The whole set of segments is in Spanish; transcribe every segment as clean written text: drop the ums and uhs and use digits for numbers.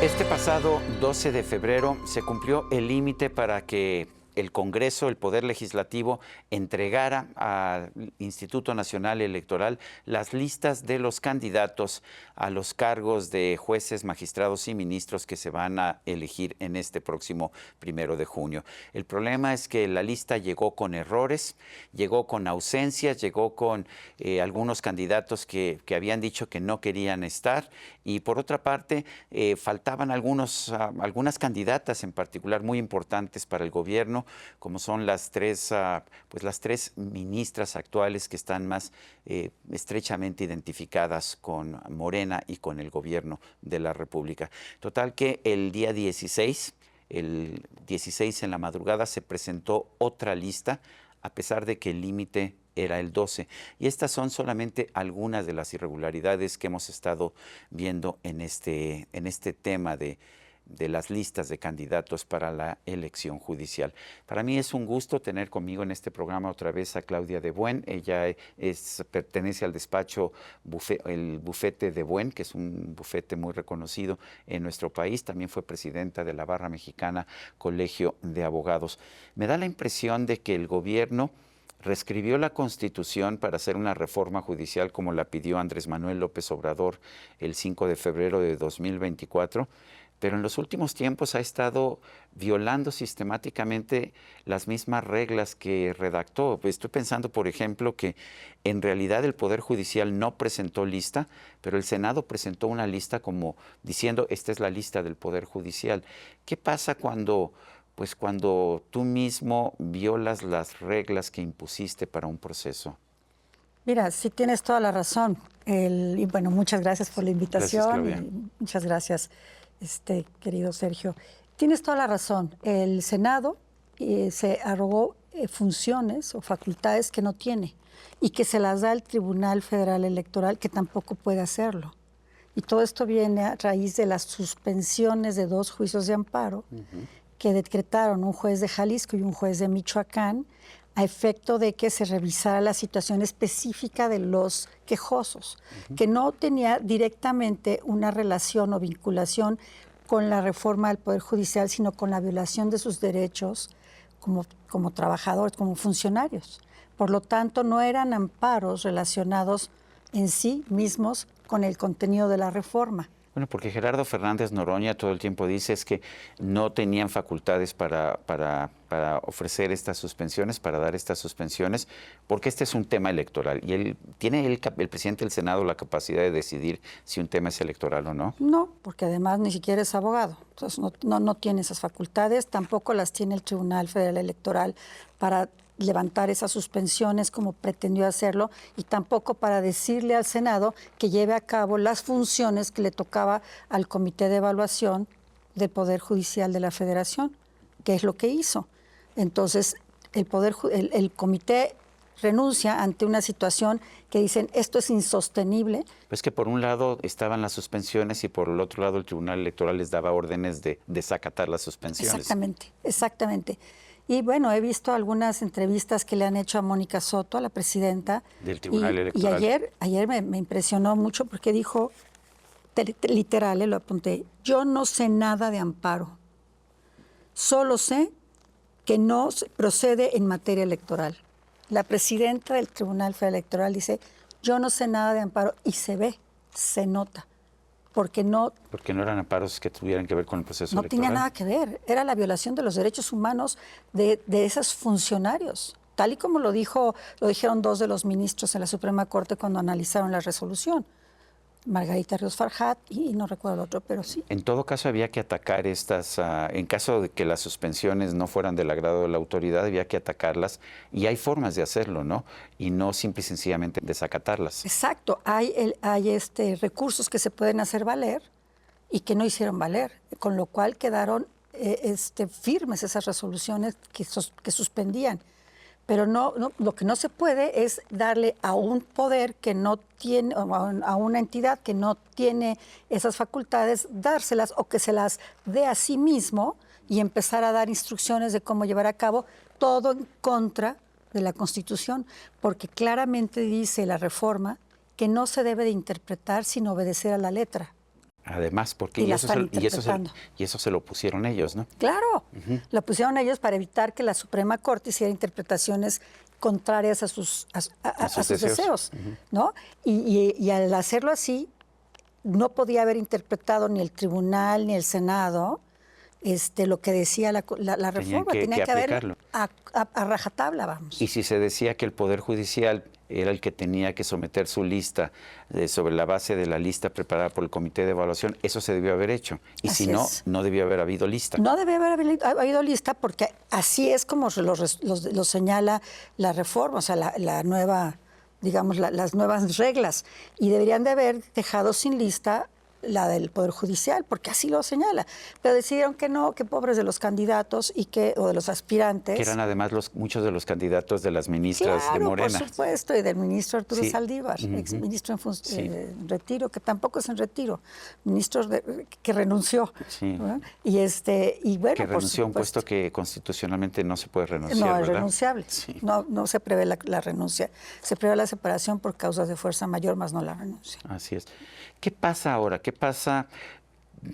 Este pasado 12 de febrero se cumplió el límite para que el Congreso, el Poder Legislativo, entregara al Instituto Nacional Electoral las listas de los candidatos a los cargos de jueces, magistrados y ministros que se van a elegir en este próximo 1 de junio. El problema es que la lista llegó con errores, llegó con ausencias, llegó con algunos candidatos que habían dicho que no querían estar, y por otra parte faltaban algunas candidatas en particular muy importantes para el gobierno, como son las tres ministras actuales que están más estrechamente identificadas con Morena y con el gobierno de la República. Total que el día 16 en la madrugada se presentó otra lista, a pesar de que el límite era el 12. Y estas son solamente algunas de las irregularidades que hemos estado viendo en este tema de las listas de candidatos para la elección judicial. Para mí es un gusto tener conmigo en este programa otra vez a Claudia de Buen. Ella pertenece al despacho el Bufete de Buen, que es un bufete muy reconocido en nuestro país. También fue presidenta de la Barra Mexicana Colegio de Abogados. Me da la impresión de que el gobierno reescribió la Constitución para hacer una reforma judicial como la pidió Andrés Manuel López Obrador el 5 de febrero de 2024, pero en los últimos tiempos ha estado violando sistemáticamente las mismas reglas que redactó. Estoy pensando, por ejemplo, que en realidad el Poder Judicial no presentó lista, pero el Senado presentó una lista como diciendo, esta es la lista del Poder Judicial. ¿Qué pasa cuando tú mismo violas las reglas que impusiste para un proceso? Mira, sí tienes toda la razón. Y bueno, muchas gracias por la invitación. Gracias, Claudia. Muchas gracias, querido Sergio. Tienes toda la razón. El Senado se arrogó funciones o facultades que no tiene y que se las da el Tribunal Federal Electoral, que tampoco puede hacerlo. Y todo esto viene a raíz de las suspensiones de 2 juicios de amparo que decretaron un juez de Jalisco y un juez de Michoacán, a efecto de que se revisara la situación específica de los quejosos, que no tenía directamente una relación o vinculación con la reforma del Poder Judicial, sino con la violación de sus derechos como trabajadores, como funcionarios. Por lo tanto, no eran amparos relacionados en sí mismos con el contenido de la reforma. Bueno, porque Gerardo Fernández Noroña todo el tiempo dice es que no tenían facultades para ofrecer estas suspensiones, para dar estas suspensiones, porque este es un tema electoral. ¿Y tiene el presidente del Senado la capacidad de decidir si un tema es electoral o no? No, porque además ni siquiera es abogado. Entonces no tiene esas facultades, tampoco las tiene el Tribunal Federal Electoral para levantar esas suspensiones como pretendió hacerlo, y tampoco para decirle al Senado que lleve a cabo las funciones que le tocaba al Comité de Evaluación del Poder Judicial de la Federación, que es lo que hizo. Entonces, el comité renuncia ante una situación que dicen, esto es insostenible. Pues que por un lado estaban las suspensiones y por el otro lado el Tribunal Electoral les daba órdenes de desacatar las suspensiones. Exactamente. Y bueno, he visto algunas entrevistas que le han hecho a Mónica Soto, a la presidenta del Tribunal Electoral. Y ayer me impresionó mucho porque dijo, literal, lo apunté, yo no sé nada de amparo, solo sé que no procede en materia electoral. La presidenta del Tribunal Federal Electoral dice, yo no sé nada de amparo, y se ve, se nota. Porque no eran amparos que tuvieran que ver con el proceso electoral. No tenía nada que ver, era la violación de los derechos humanos de esos funcionarios, tal y como lo dijeron 2 de los ministros en la Suprema Corte cuando analizaron la resolución, Margarita Ríos Farjat y no recuerdo el otro, pero sí. En todo caso había que atacar en caso de que las suspensiones no fueran del agrado de la autoridad, había que atacarlas, y hay formas de hacerlo, ¿no? Y no simple y sencillamente desacatarlas. Exacto, hay recursos que se pueden hacer valer y que no hicieron valer, con lo cual quedaron firmes esas resoluciones que suspendían. Pero lo que no se puede es darle a un poder que no tiene, a una entidad que no tiene esas facultades, dárselas o que se las dé a sí mismo y empezar a dar instrucciones de cómo llevar a cabo, todo en contra de la Constitución, porque claramente dice la reforma que no se debe de interpretar sin obedecer a la letra. Además, porque Y la están interpretando. y eso se lo pusieron ellos, ¿no? Claro, lo pusieron ellos para evitar que la Suprema Corte hiciera interpretaciones contrarias a sus deseos, ¿no? Y al hacerlo así, no podía haber interpretado ni el tribunal ni el Senado lo que decía la reforma. Tenía que haber a rajatabla, vamos. Y si se decía que el Poder Judicial era el que tenía que someter su lista sobre la base de la lista preparada por el Comité de Evaluación, eso se debió haber hecho. Y Así si no, es. no debió haber habido lista. No debe haber habido lista porque así es como lo señala la reforma, o sea, la nueva, digamos, las nuevas reglas. Y deberían de haber dejado sin lista la del Poder Judicial, porque así lo señala. Pero decidieron que no, que pobres de los candidatos o de los aspirantes. Que eran además muchos de los candidatos de las ministras de Morena. Por supuesto, y del ministro Arturo Sí. Saldívar, exministro en retiro, que tampoco es en retiro, ministro que renunció. Sí. ¿verdad? Y bueno, Que por renunció a un supuesto. puesto que constitucionalmente no se puede renunciar, No, es ¿verdad? renunciable. Sí. No se prevé la renuncia. Se prevé la separación por causas de fuerza mayor, más no la renuncia. Así es. ¿Qué pasa ahora? ¿Qué pasa?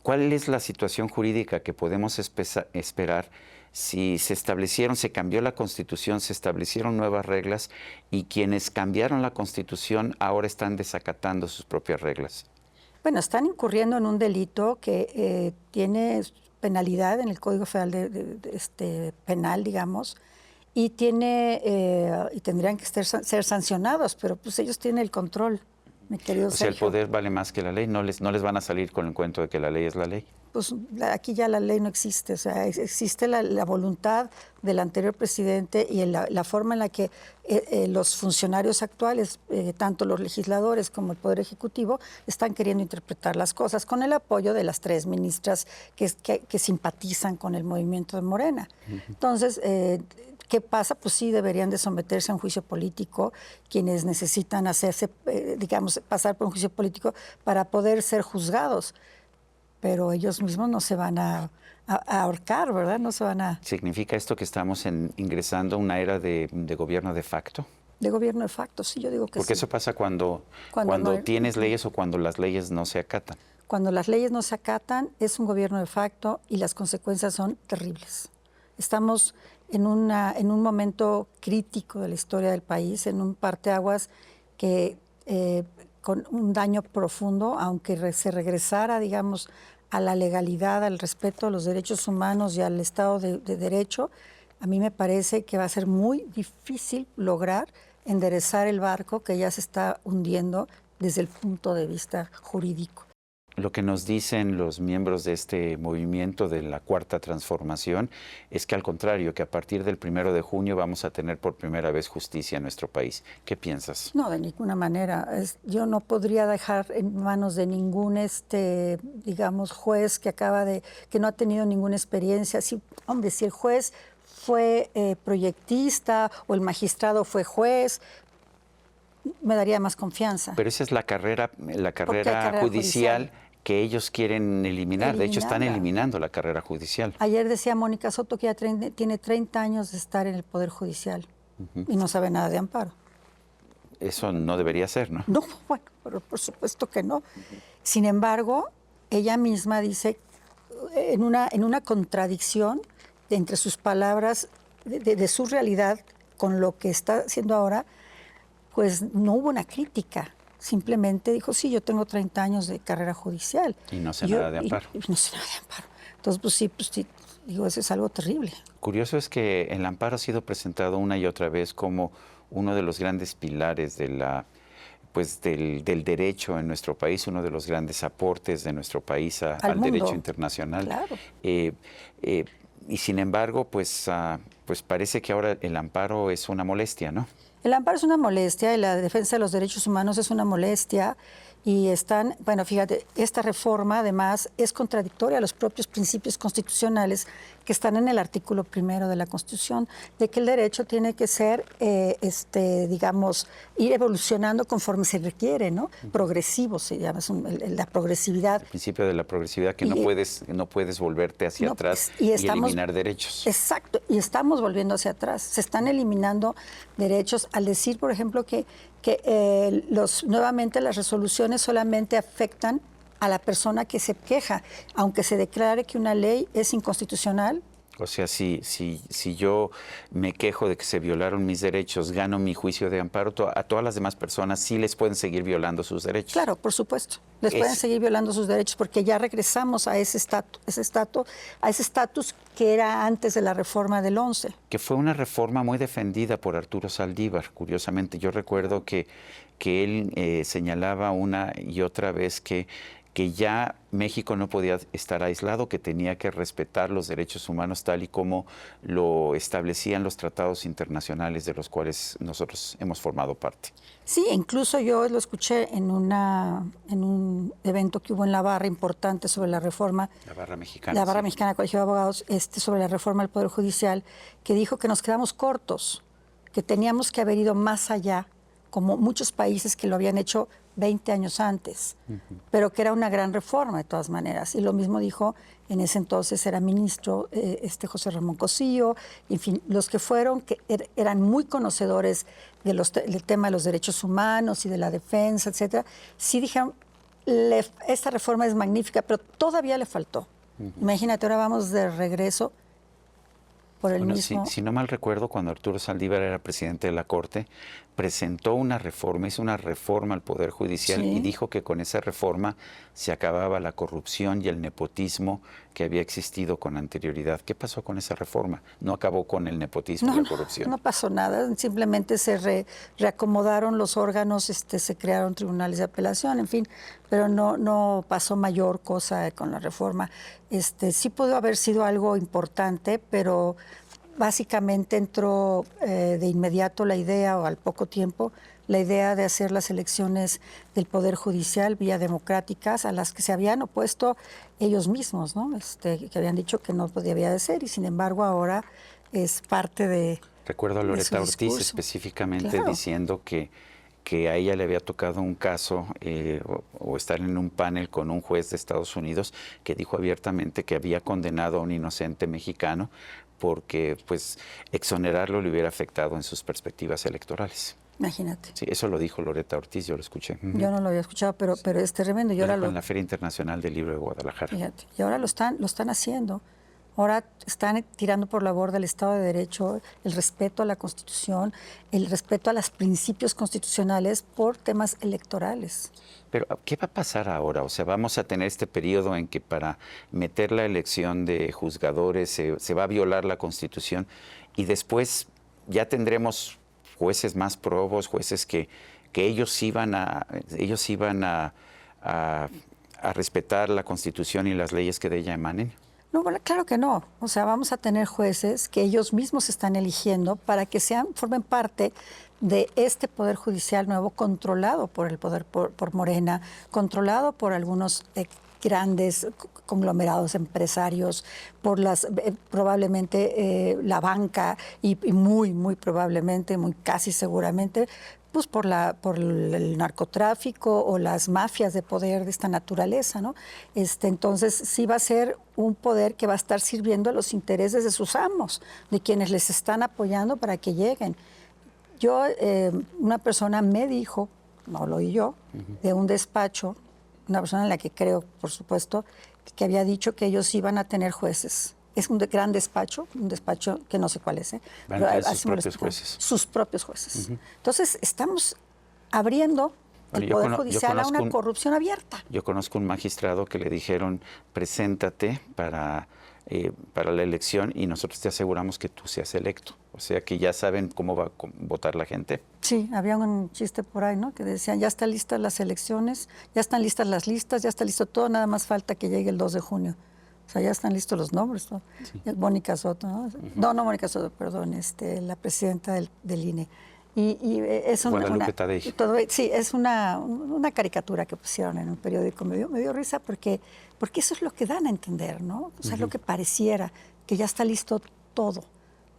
¿Cuál es la situación jurídica que podemos esperar si se cambió la Constitución, se establecieron nuevas reglas y quienes cambiaron la Constitución ahora están desacatando sus propias reglas? Bueno, están incurriendo en un delito que tiene penalidad en el Código Federal penal, digamos, y tendrían que ser sancionados, pero pues ellos tienen el control, mi querido O sea, el Sergio. poder vale más que la ley, no les van a salir con el cuento de que la ley es la ley. Pues aquí ya la ley no existe, o sea, existe la voluntad del anterior presidente y la forma en la que los funcionarios actuales, tanto los legisladores como el Poder Ejecutivo, están queriendo interpretar las cosas con el apoyo de las 3 ministras que simpatizan con el movimiento de Morena. Entonces, ¿qué pasa? Pues sí, deberían de someterse a un juicio político quienes necesitan pasar por un juicio político para poder ser juzgados. Pero ellos mismos no se van a ahorcar, ¿verdad? No se van a... ¿Significa esto que estamos ingresando a una era de gobierno de facto? De gobierno de facto, sí, yo digo que sí. Porque eso pasa cuando no tienes leyes o cuando las leyes no se acatan. Cuando las leyes no se acatan, es un gobierno de facto y las consecuencias son terribles. Estamos en un momento crítico de la historia del país, en un parteaguas que con un daño profundo, aunque se regresara, digamos, a la legalidad, al respeto a los derechos humanos y al Estado de Derecho, a mí me parece que va a ser muy difícil lograr enderezar el barco que ya se está hundiendo desde el punto de vista jurídico. Lo que nos dicen los miembros de este movimiento de la Cuarta Transformación es que al contrario, que a partir del 1 de junio vamos a tener por primera vez justicia en nuestro país. ¿Qué piensas? No, de ninguna manera. Yo no podría dejar en manos de ningún, digamos, juez que no ha tenido ninguna experiencia. Si el juez fue proyectista o el magistrado fue juez, me daría más confianza. Pero esa es la carrera judicial que ellos quieren eliminar. De hecho, están eliminando la carrera judicial. Ayer decía Mónica Soto que ya tiene 30 años de estar en el Poder Judicial y no sabe nada de amparo. Eso no debería ser, ¿no? No, bueno, pero por supuesto que no. Sin embargo, ella misma dice, en una contradicción entre sus palabras, de su realidad con lo que está haciendo ahora, pues no hubo una crítica. Simplemente dijo, sí, yo tengo 30 años de carrera judicial. Y no sé nada de amparo. Y no sé nada de amparo. Entonces, pues sí, digo, eso es algo terrible. Curioso es que el amparo ha sido presentado una y otra vez como uno de los grandes pilares del derecho en nuestro país, uno de los grandes aportes de nuestro país al derecho internacional. Claro. Y sin embargo, pues parece que ahora el amparo es una molestia, ¿no? El amparo es una molestia y la defensa de los derechos humanos es una molestia y fíjate, esta reforma además es contradictoria a los propios principios constitucionales que están en el artículo 1 de la Constitución, de que el derecho tiene que ser, digamos, ir evolucionando conforme se requiere, ¿no? Progresivo se llama, la progresividad. El principio de la progresividad, que no puedes volverte hacia atrás y eliminar derechos. Exacto, y estamos volviendo hacia atrás. Se están eliminando derechos al decir, por ejemplo, que nuevamente las resoluciones solamente afectan a la persona que se queja, aunque se declare que una ley es inconstitucional. O sea, si yo me quejo de que se violaron mis derechos, gano mi juicio de amparo, a todas las demás personas sí les pueden seguir violando sus derechos. Claro, por supuesto. Les pueden seguir violando sus derechos porque ya regresamos a ese estatus que era antes de la reforma del 11. Que fue una reforma muy defendida por Arturo Saldívar, curiosamente. Yo recuerdo que él señalaba una y otra vez que ya México no podía estar aislado, que tenía que respetar los derechos humanos tal y como lo establecían los tratados internacionales de los cuales nosotros hemos formado parte. Sí, incluso yo lo escuché en un evento que hubo en La Barra importante sobre la reforma. La Barra Mexicana. La Barra sí. Mexicana, Colegio de Abogados, sobre la reforma del Poder Judicial, que dijo que nos quedamos cortos, que teníamos que haber ido más allá, como muchos países que lo habían hecho 20 años antes, pero que era una gran reforma de todas maneras. Y lo mismo dijo, en ese entonces era ministro José Ramón Cosío, en fin, los que fueron, que eran muy conocedores del tema de los derechos humanos y de la defensa, etcétera, sí dijeron, esta reforma es magnífica, pero todavía le faltó. Imagínate, ahora vamos de regreso por el mismo... Si no mal recuerdo, cuando Arturo Saldívar era presidente de la Corte, presentó una reforma, hizo una reforma al Poder Judicial y dijo que con esa reforma se acababa la corrupción y el nepotismo que había existido con anterioridad. ¿Qué pasó con esa reforma? ¿No acabó con el nepotismo y la corrupción? No pasó nada, simplemente se reacomodaron los órganos, se crearon tribunales de apelación, en fin, pero no pasó mayor cosa con la reforma. Sí pudo haber sido algo importante, pero básicamente entró de inmediato la idea, o al poco tiempo, la idea de hacer las elecciones del Poder Judicial vía democráticas, a las que se habían opuesto ellos mismos, ¿no? Que habían dicho que no podía de ser, y sin embargo ahora es parte de... Recuerdo a Loretta Ortiz específicamente diciendo que a ella le había tocado un caso o estar en un panel con un juez de Estados Unidos que dijo abiertamente que había condenado a un inocente mexicano porque pues exonerarlo le hubiera afectado en sus perspectivas electorales. Imagínate. Sí, eso lo dijo Loretta Ortiz, yo lo escuché. Yo no lo había escuchado, pero es tremendo. Y ahora en la Feria Internacional del Libro de Guadalajara. Fíjate, y ahora lo están haciendo. Ahora están tirando por la borda el Estado de Derecho, el respeto a la Constitución, el respeto a los principios constitucionales por temas electorales. Pero, ¿qué va a pasar ahora? O sea, vamos a tener este periodo en que para meter la elección de juzgadores se va a violar la Constitución y después ya tendremos jueces más probos, jueces que ellos iban a respetar la Constitución y las leyes que de ella emanen. No, bueno, claro que no. O sea, vamos a tener jueces que ellos mismos están eligiendo para que formen parte de este Poder Judicial nuevo, controlado por el poder, por Morena, controlado por algunos grandes conglomerados empresarios, por probablemente la banca y muy probablemente, muy casi seguramente, pues por el narcotráfico o las mafias de poder de esta naturaleza, ¿no? Entonces sí va a ser un poder que va a estar sirviendo a los intereses de sus amos, de quienes les están apoyando para que lleguen. Una persona me dijo, no lo oí yo, de un despacho, una persona en la que creo, por supuesto, que había dicho que ellos iban a tener jueces. Es un gran despacho, un despacho que no sé cuál es. Van a tener sus propios jueces. Sus propios jueces. Entonces, estamos abriendo el Poder Judicial a una corrupción abierta. Yo conozco un magistrado que le dijeron, preséntate para la elección y nosotros te aseguramos que tú seas electo. O sea, que ya saben cómo va a votar la gente. Sí, había un chiste por ahí, ¿no? Que decían, ya están listas las elecciones, ya están listas las listas, ya está listo todo, nada más falta que llegue el 2 de junio. O sea, ya están listos los nombres, ¿no? Sí. Mónica Soto, ¿no? No Mónica Soto, perdón, la presidenta del INE. Y es Guadalupe Tadei. Sí, es una caricatura que pusieron en un periódico. Me dio risa porque eso es lo que dan a entender, ¿no? O sea, es lo que pareciera, que ya está listo todo.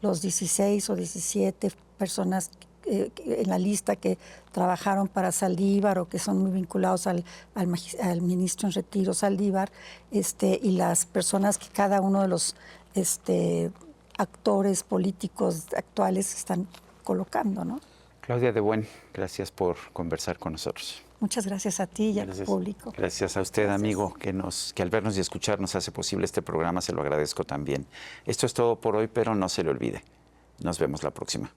Los 16 o 17 personas en la lista que trabajaron para Saldívar o que son muy vinculados al ministro en retiro Saldívar, y las personas que cada uno de los actores políticos actuales están colocando, ¿no? Claudia de Buen, gracias por conversar con nosotros. Muchas gracias a ti y al público. Gracias a usted, amigo, que al vernos y escucharnos hace posible este programa. Se lo agradezco también. Esto es todo por hoy, pero no se le olvide. Nos vemos la próxima.